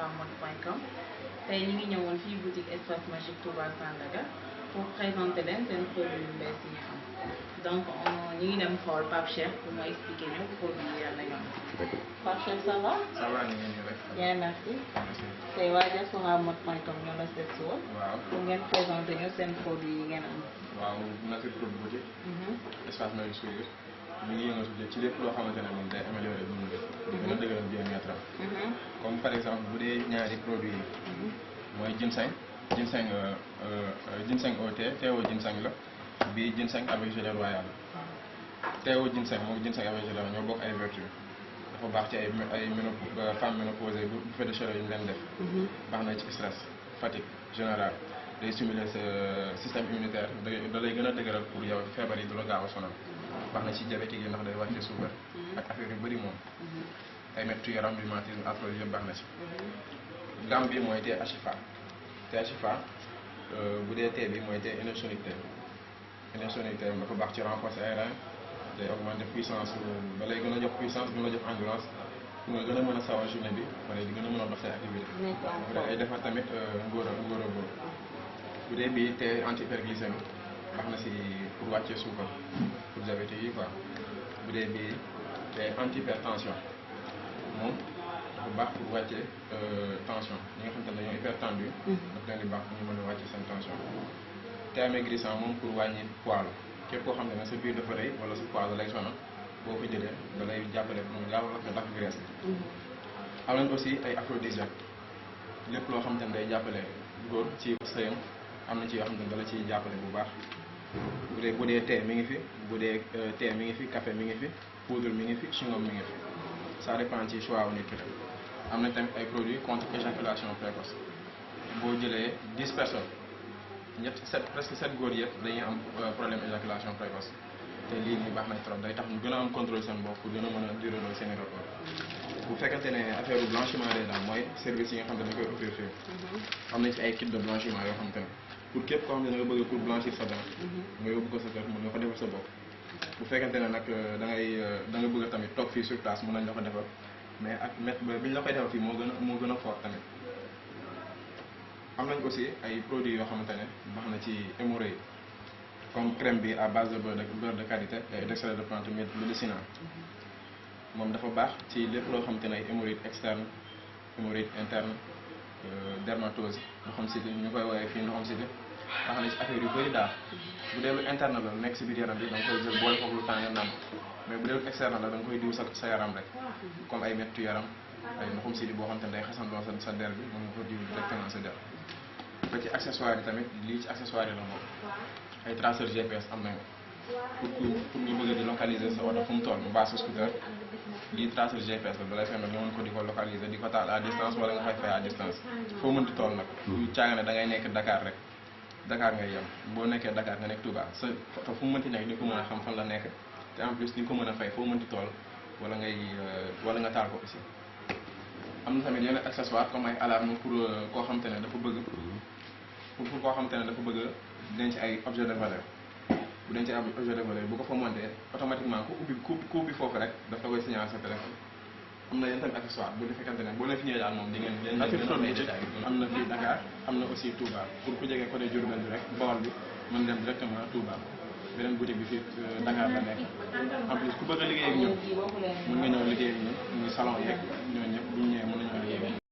diaspora-mode.com tey ñu ngi ñëwoon fii boutique Espace Magique Touba Sandaga pour présenter leen seen produit yu bees yi ñu am donc ñu ngi dem xool Pape Cheikh pour mu expliquer ñu produit yi la ñu am. Pape Cheikh ça va? Ça va ñu ngi nii rek. bien merci. tey waa diaspora-mode.com ñoo la seet si woon. waaw pour ngeen présenter ñu seen produit yi ngeen am. waaw Nature Prod boutique. Espace Magique Sourire. ñu ngi yëngatu ci lépp loo xamante ne moom day améliorer dund bi. gën a dëgëral bien-être am. comme par exemple bu dee ñaari produit yi. mooy ginseng au thé teewoo ginseng la bii ginseng avec gelée royale. teewoo ginseng moom ginseng avec gelée ñoo bokk ay vertu dafa baax ci ay femmes ménopausées bu fait de chaleur yi ñu leen def. baax na ci stress fatigue générale day stimuler sa système immunitaire da lay gën a dëgëral pour yow feebar yi du la gaaw a sonal. baax na ci diabétique yi ndax day wàcce suukar ak affaire yu bëri moom. ay mettu yaram rhumatisme arthrose yëpp baax na ci. gamme bi mooy thé Ashifa bu dee thé bi mooy thé énergétique thé dafa baax ci renforcer ay rein day augmenter puissance ba lay gën a jox puissance gën a jox endurance nga gën a mën a sawar journée bi pare di gën a mën a dox say activité ay defar tamit ngóor a góor bu dee bii thé anti-hyperglycémie baax na si pour wàccee suukar pour diabétique yi quoi bu dee bii thé anti-hypertension moom dafa baax pour wàccee tension ñi nga xam te ne dañoo hypertendu daf leen di baax pour ñu mën a wàccee seen tension thé amaigrissant moom pour wàññi poids la képp koo xam ne sa biir dafa rëy wala sa poids da lay sonal boo ko jëlee da lay jàppale pour mu gaaw a lakk graisse bi. am nañ aussi ay aphrodisiaque lépp loo xam te ne day jàppale góor ci sëyam am na ci yoo xam ne da la ciy jàppale bu baax bu dee thé mi ngi fi bu dee thé mi ngi fi café mi ngi fi poudre mi ngi fi chewing-gum mi ngi fi ça dépend ci choix wu nit ki rek. am na tamit ay produits contre éjaculation précoce boo jëlee 10 personnes presque 7 góor yëpp dañuy am problème éjaculation précoce te lii nii baax na trop day tax ñu gën a am contrôle seen bopp pour gën a mën a duraloo seen i rapport bu fekkente ne affaire bu blanchiment des dents mooy service yi nga xam ne dañ koy offrir fii am nañ ci ay kit de blanchiment yoo xam te ne pour képp koo xam ne da nga bëgg pour blanchir sa dent nga yóbbu ko sa kër mën nga ko defal sa bopp bu fekkente ne nag da nga bëgg a tamit toog fii sur place mën nañ la ko defal mais ak met bi ñu la koy defal fii moo gën a fort tamit. am nañ aussi ay produits yoo xamante ne baax na ci hémorroïde comme crème bi à base de beurre de karité et d'extrait de plante médicinale moom dafa baax ci lépp loo xamante ne ay hémorroïde externe hémorroïde interne dermatose ndoxam siti ñu koy woowee fii ndoxam siti baax na ci affaire yu bëri daal bu dee lu interne la nekk si biir yaram bi da nga koy jël boole foofu lu temps nga naan mais bu dee lu externe la da nga koy diw sa yaram rek comme ay mettu yaram ay ndoxam siti boo xamante ne day xasandoo sa der bi mën nga ko diw directement sa der. ba ci accessoire yi tamit lii ci accessoire yi la moom ay traceur GPS am nañu pour ñu bëgg di localiser sa oto fu mu toll mbaa sa scooter lii traceur GPS la da lay permettre nga mën ko di ko localiser di ko taal à distance wala nga fay à distance foo mënti toll nag lu caaga ne da ngay nekk Dakar rek Dakar ngay yem boo nekkee Dakar nga nekk Touba sa oto fu mu mënti nekk di ko mën a xam fan la nekk te en plus di ko mën a fay foo mënti toll wala nga taal ko aussi. am na tamit yeneen accessoire comme ay alarme pour koo xam te ne dafa bëgg pour koo xamante ne dafa bëgg a denc ay objet de valeur bu denc ay objet de valeur bu ko fa monté automatiquement ku ubbi foofu rek daf la koy signaler sa téléphone. am na yenn tamit accessoire bu fekkente ne boo leen fi ñëwee daal moom di ngeen gën a détail am na fii Dakar am na aussi Touba pour ku jege côté Diourbel bi rek Bawol bi mën dem directement Touba beneen boutique bi fii Dakar la nekk en plus ku bëgg a liggéey ak ñun mën nga ñëw liggéey ak ñun muy salon yeeg ñooñu ñëpp bu ñu ñëwee mën nañoo liggéey